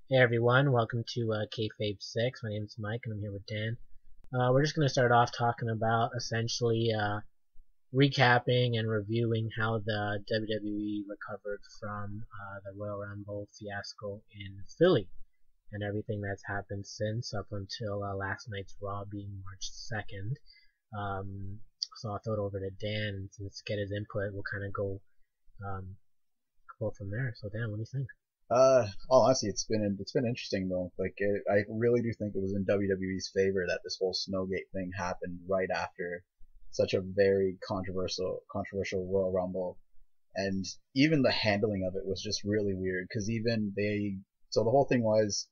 Hey everyone, welcome to Kayfabe 6. My name is Mike and I'm here with Dan. We're just going to start off talking about essentially recapping and reviewing how the WWE recovered from the Royal Rumble fiasco in Philly and everything that's happened since up until last night's Raw being March 2nd. So I'll throw it over to Dan and to get his input. We'll kind of um, go from there. So Dan, what do you think? Honestly, it's been interesting though. I really do think it was in WWE's favor that this whole Snowgate thing happened right after such a very controversial Royal Rumble, and even the handling of it was just really weird. Because so the whole thing was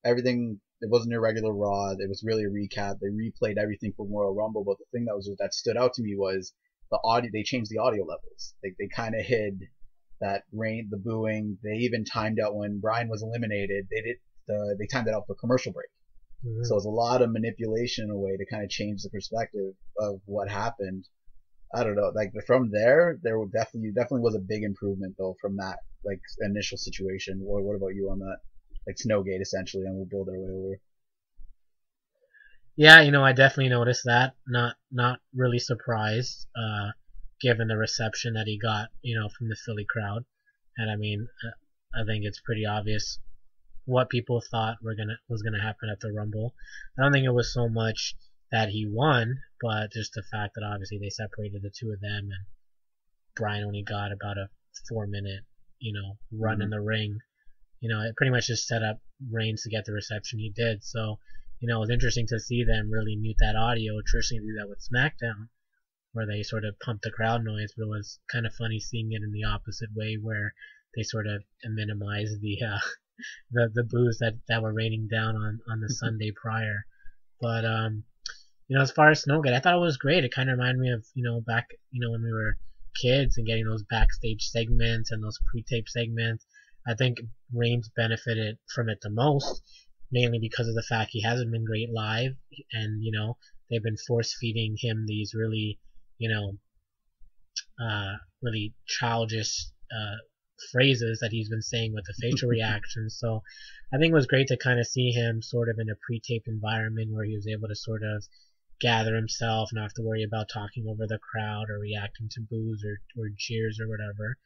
everything. It wasn't a regular Raw. It was really a recap. They replayed everything from Royal Rumble, but the thing that stood out to me was the audio. They changed the audio levels. They kind of hid that rain, the booing. They even timed out when Bryan was eliminated. They timed it out for commercial break. Mm-hmm. So it's a lot of manipulation in a way to kind of change the perspective of what happened. I don't know. Like from there definitely was a big improvement though from that like initial situation. What about you on that? Like Snowgate essentially, and we'll build our way over. Yeah, I definitely noticed that. Not really surprised, given the reception that he got, from the Philly crowd. And I mean, I think it's pretty obvious what people thought was gonna happen at the Rumble. I don't think it was so much that he won, but just the fact that obviously they separated the two of them, and Bryan only got about a 4 minute, run in Mm-hmm. the ring. It pretty much just set up Reigns to get the reception he did. So, it was interesting to see them really mute that audio. Traditionally do that with SmackDown, where they sort of pump the crowd noise, but it was kind of funny seeing it in the opposite way, where they sort of minimize the boos that were raining down on the Sunday prior. But as far as Snowgate, I thought it was great. It kind of reminded me of back when we were kids and getting those backstage segments and those pre-tape segments. I think Reigns benefited from it the most, mainly because of the fact he hasn't been great live, and they've been force feeding him these really you know really childish phrases that he's been saying with the facial reactions. So I think it was great to kind of see him sort of in a pre-taped environment where he was able to sort of gather himself, not have to worry about talking over the crowd or reacting to boos or cheers or whatever.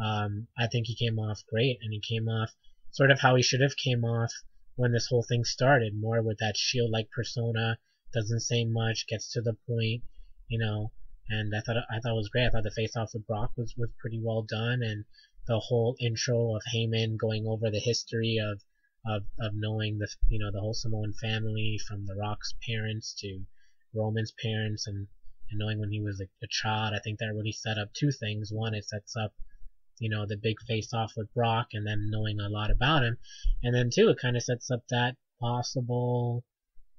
I think he came off great, and he came off sort of how he should have came off when this whole thing started, more with that Shield-like persona, doesn't say much, gets to the point, you know. And I thought it was great. I thought the face off with Brock was pretty well done, and the whole intro of Heyman going over the history of knowing the whole Samoan family, from The Rock's parents to Roman's parents, and knowing when he was a child. I think that really set up two things. One, it sets up the big face off with Brock, and then knowing a lot about him, and then two, it kind of sets up that possible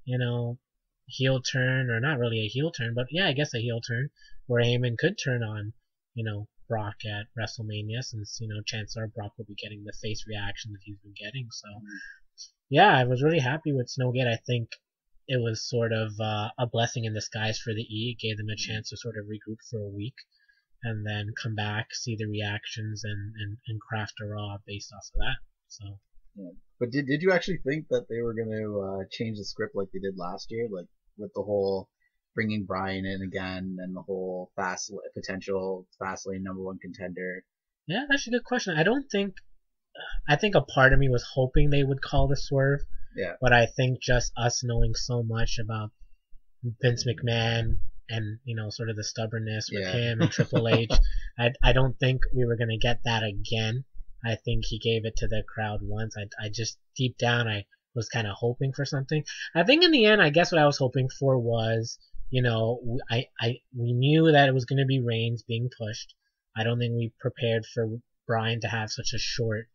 you know heel turn, or not really a heel turn, but yeah, I guess a heel turn, where Heyman could turn on Brock at WrestleMania, since chances are Brock will be getting the face reaction that he's been getting. So yeah, I was really happy with Snowgate. I think it was sort of a blessing in disguise for the E. It gave them a chance to sort of regroup for a week and then come back, see the reactions, and craft a Raw based off of that. So Yeah. But did you actually think that they were going to change the script like they did last year, like with the whole bringing Bryan in again and the whole potential Fastlane number one contender? yeah, that's a good question. I think a part of me was hoping they would call the swerve, Yeah, but I think just us knowing so much about Vince McMahon and sort of the stubbornness with yeah. him and Triple H, I don't think we were gonna get that again. I think he gave it to the crowd once. I just deep down I was kind of hoping for something. I think in the end, I guess what I was hoping for was we knew that it was gonna be Reigns being pushed. I don't think we prepared for Bryan to have such a short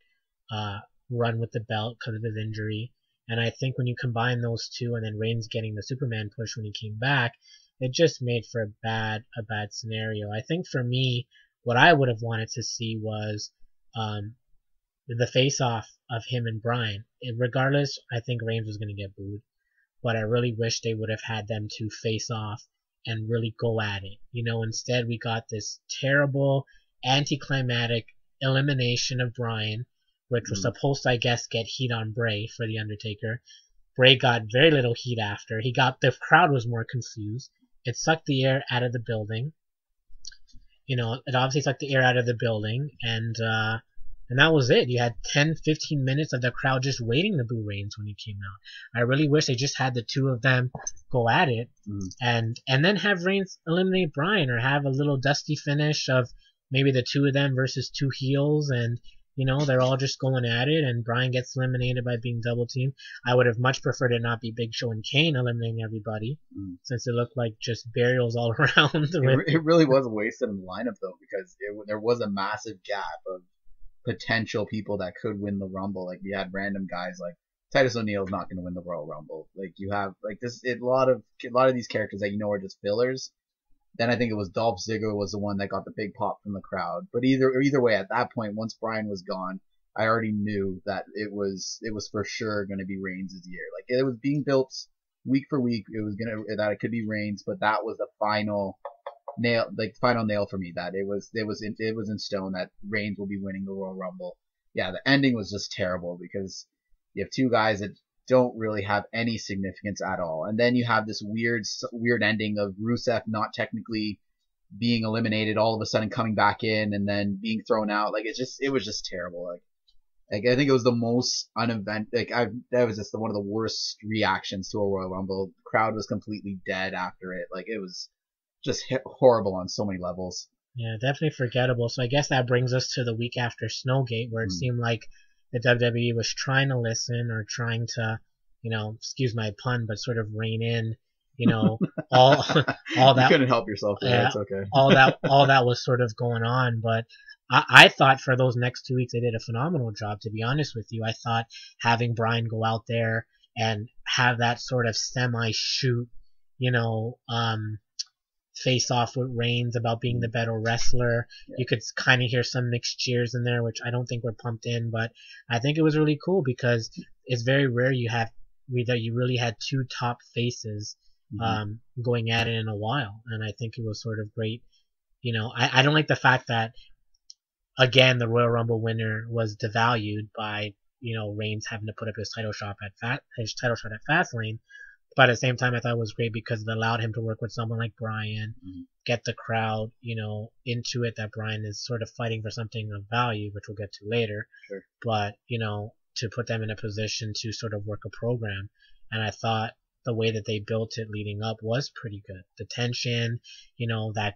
uh, run with the belt because of his injury. And I think when you combine those two, and then Reigns getting the Superman push when he came back, it just made for a bad scenario. I think for me, what I would have wanted to see was um, the face off of him and Bryan. Regardless, I think Reigns was going to get booed, but I really wish they would have had them two face off and really go at it. Instead we got this terrible anticlimactic elimination of Bryan, which was supposed to, I guess, get heat on Bray for The Undertaker. Bray got very little heat after. The crowd was more confused. It sucked the air out of the building. It obviously sucked the air out of the building, and that was it. You had 10, 15 minutes of the crowd just waiting to boo Reigns when he came out. I really wish they just had the two of them go at it, and then have Reigns eliminate Bryan, or have a little dusty finish of maybe the two of them versus two heels, and they're all just going at it, and Bryan gets eliminated by being double teamed. I would have much preferred it not be Big Show and Kane eliminating everybody, since it looked like just burials all around. It really was a wasted lineup though, because there was a massive gap of potential people that could win the Rumble. Like, you had random guys like Titus O'Neil's not going to win the Royal Rumble. Like, you have like this a lot of these characters that are just fillers. Then I think it was Dolph Ziggler was the one that got the big pop from the crowd. But either way, at that point, once Bryan was gone, I already knew that it was for sure going to be Reigns' year. Like, it was being built week for week. That it could be Reigns, but that was the final nail for me, that it was in stone that Reigns will be winning the Royal Rumble. Yeah, the ending was just terrible because you have two guys that don't really have any significance at all, and then you have this weird ending of Rusev not technically being eliminated, all of a sudden coming back in and then being thrown out. Like, it was just terrible. Like I think it was the most that was just one of the worst reactions to a Royal Rumble. The crowd was completely dead after it. Like, it was just horrible on so many levels. Yeah, definitely forgettable. So I guess that brings us to the week after Snowgate, where it seemed like the WWE was trying to listen, or trying to, excuse my pun, but sort of rein in, all that. You couldn't help yourself there. It's okay. all that was sort of going on. But I thought for those next 2 weeks they did a phenomenal job, to be honest with you. I thought having Bryan go out there and have that sort of semi-shoot, face off with Reigns about being the better wrestler. Yeah. You could kind of hear some mixed cheers in there, which I don't think were pumped in, but I think it was really cool because it's very rare you really had two top faces going at it in a while, and I think it was sort of great. I don't like the fact that, again, the Royal Rumble winner was devalued by Reigns having to put up his title shot at Fastlane. But at the same time, I thought it was great because it allowed him to work with someone like Bryan, get the crowd, into it, that Bryan is sort of fighting for something of value, which we'll get to later. Sure. But, to put them in a position to sort of work a program. And I thought the way that they built it leading up was pretty good. The tension, that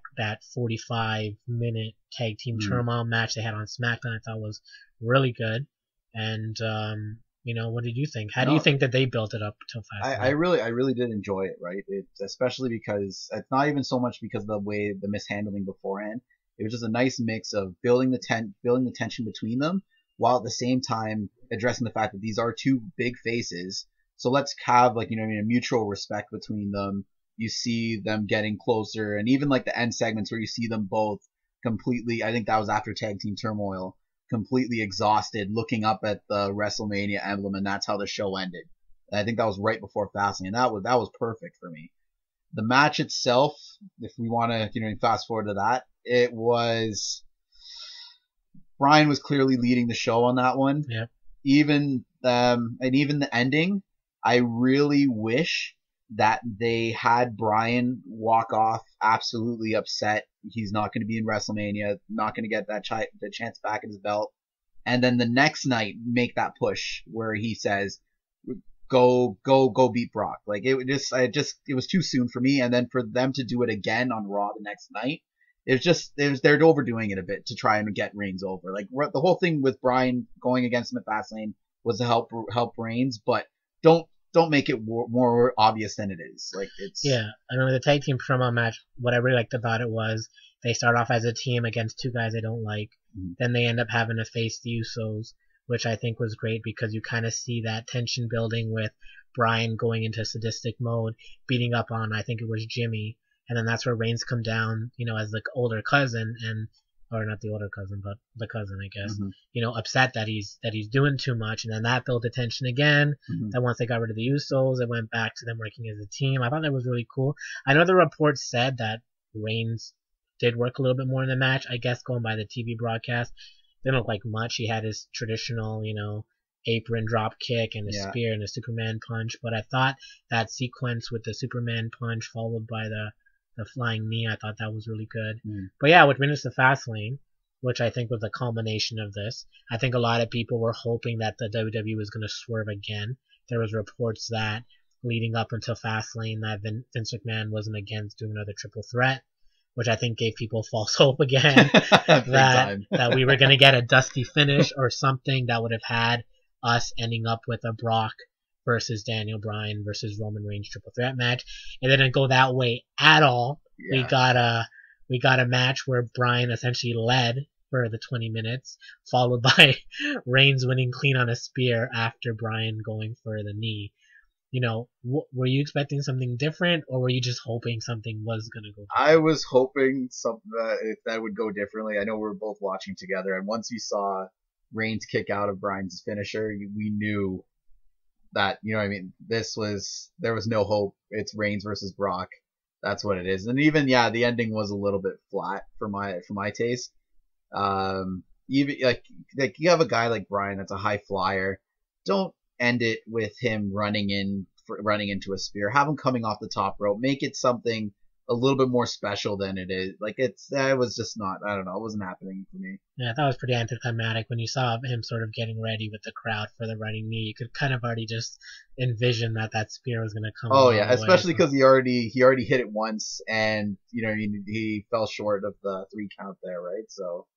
45-minute tag team turmoil match they had on SmackDown, I thought was really good. And, what did you think? How do you think that they built it up to Fastlane? I really did enjoy it, right? Especially because it's not even so much because of the mishandling beforehand. It was just a nice mix of building the tension between them, while at the same time addressing the fact that these are two big faces. So let's have a mutual respect between them. You see them getting closer, and even like the end segments where you see them both completely. I think that was after Tag Team Turmoil. Completely exhausted, looking up at the WrestleMania emblem, and that's how the show ended. And I think that was right before Fastlane, and that was perfect for me. The match itself, if we want to fast forward to that, it was Bryan was clearly leading the show on that one. Yep. Even the ending, I really wish that they had Bryan walk off absolutely upset. He's not going to be in WrestleMania, not going to get the chance back at his belt. And then the next night, make that push where he says, go beat Brock. Like, it was too soon for me. And then for them to do it again on Raw the next night, they're overdoing it a bit to try and get Reigns over. Like, the whole thing with Bryan going against him at Fastlane was to help Reigns, but don't make it more obvious than it is. Like, it's... Yeah, I mean, the tag team promo match, what I really liked about it was they start off as a team against two guys they don't like. Then they end up having to face the Usos, which I think was great because you kind of see that tension building with Bryan going into sadistic mode, beating up on, I think it was Jimmy. And then that's where Reigns come down, as the older cousin, or not the older cousin, but the cousin, I guess, upset that he's doing too much. And then that built the tension again. Then once they got rid of the Usos, it went back to them working as a team. I thought that was really cool. I know the reports said that Reigns did work a little bit more in the match, I guess, going by the TV broadcast. didn't look like much. He had his traditional, apron drop kick and a Yeah. spear and a Superman punch, but I thought that sequence with the Superman punch followed by the flying knee, I thought that was really good. But yeah, which brings us to Fastlane, which I think was the culmination of this. I think a lot of people were hoping that the WWE was going to swerve again. There was reports that leading up until Fastlane that Vince McMahon wasn't against doing another triple threat, which I think gave people false hope again that we were going to get a dusty finish or something that would have had us ending up with a Brock versus Daniel Bryan versus Roman Reigns triple threat match. It didn't go that way at all. Yeah. We got a match where Bryan essentially led for the 20 minutes, followed by Reigns winning clean on a spear after Bryan going for the knee. Were you expecting something different, or were you just hoping something was going to go different? I was hoping that would go differently. I know we were both watching together, and once we saw Reigns kick out of Bryan's finisher, we knew that, there was no hope. It's Reigns versus Brock. That's what it is. And even, the ending was a little bit flat for my taste. Even like you have a guy like Bryan that's a high flyer. Don't end it with him running into a spear. Have him coming off the top rope. Make it something a little bit more special than it is. Like it was just not. I don't know. It wasn't happening for me. Yeah, I thought it was pretty anticlimactic when you saw him sort of getting ready with the crowd for the running knee. You could kind of already just envision that spear was going to come. Oh yeah, especially because he already hit it once, and he fell short of the 3 count there, right? So.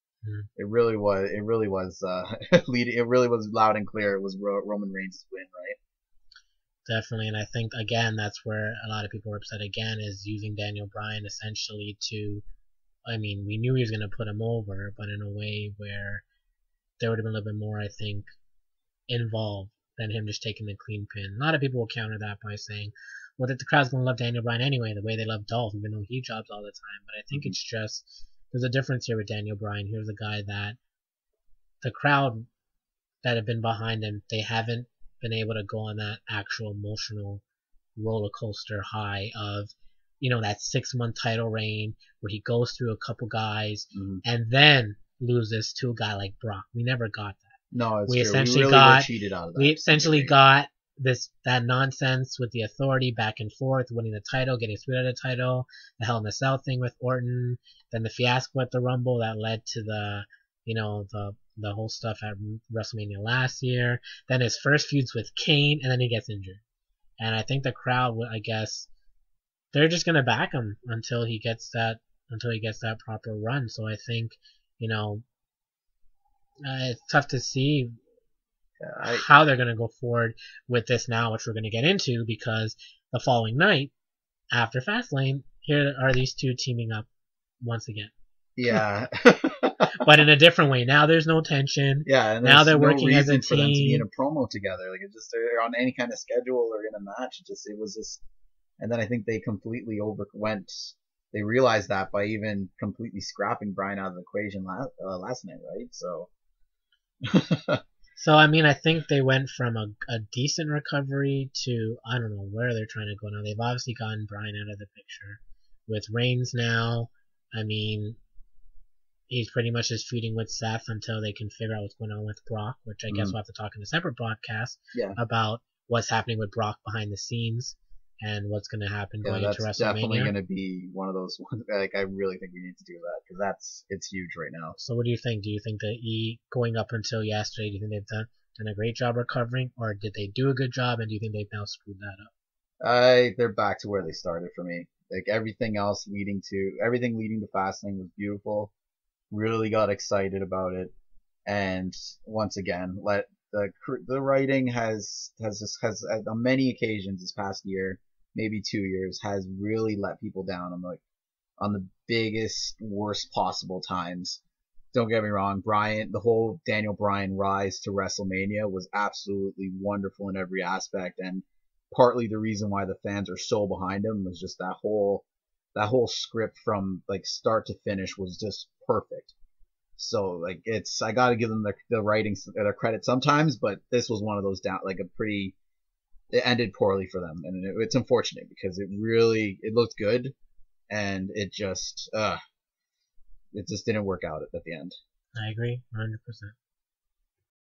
It really was it really was loud and clear. It was Roman Reigns' win, right? Definitely, and I think again that's where a lot of people were upset again, is using Daniel Bryan essentially to, we knew he was going to put him over, but in a way where there would have been a little bit more, I think, involved than him just taking the clean pin. A lot of people will counter that by saying, well, that the crowd's going to love Daniel Bryan anyway, the way they love Dolph, even though he jobs all the time. But I think it's just, there's a difference here with Daniel Bryan. Here's a guy that the crowd that have been behind him, they haven't been able to go on that actual emotional roller coaster high of, that 6-month title reign where he goes through a couple guys and then loses to a guy like Brock. We never got that. No, it's we true. Essentially we really were cheated out of that. We essentially got that nonsense with the Authority back and forth, winning the title, getting screwed out of the title, the Hell in a Cell thing with Orton, then the fiasco at the Rumble that led to the whole stuff at WrestleMania last year, then his first feuds with Kane, and then he gets injured. And I think the crowd, I guess, they're just gonna back him until he gets that proper run. So I think, it's tough to see how they're going to go forward with this now, which we're going to get into, because the following night, after Fastlane, here are these two teaming up once again. Yeah. But in a different way. Now there's no tension. Yeah, and now they're working as a team. For them to be in a promo together. Like, they're on any kind of schedule or in a match. It was just, and then I think they completely they realized that by even completely scrapping Bryan out of the equation last night, right? So. So, I think they went from a decent recovery to, I don't know where they're trying to go now. They've obviously gotten Bryan out of the picture. With Reigns now, he's pretty much just feuding with Seth until they can figure out what's going on with Brock, which I guess we'll have to talk in a separate podcast about what's happening with Brock behind the scenes and what's going to happen going into WrestleMania. That's definitely going to be one of those ones. Like, I really think we need to do that because it's huge right now. So what do you think? Do you think that going up until yesterday, do you think they've done a great job recovering, or did they do a good job, and do you think they've now screwed that up? They're back to where they started for me. Like, everything leading to Fastlane was beautiful. Really got excited about it, and once again, the writing has on many occasions this past year, maybe 2 years, has really let people down on the biggest, worst possible times. Don't get me wrong, the whole Daniel Bryan rise to WrestleMania was absolutely wonderful in every aspect, and partly the reason why the fans are so behind him was just that whole script from like start to finish was just perfect. So like I gotta give them the writing their credit sometimes, but this was one of those it ended poorly for them, and it's unfortunate because it looked good, and it just didn't work out at the end. I agree 100%.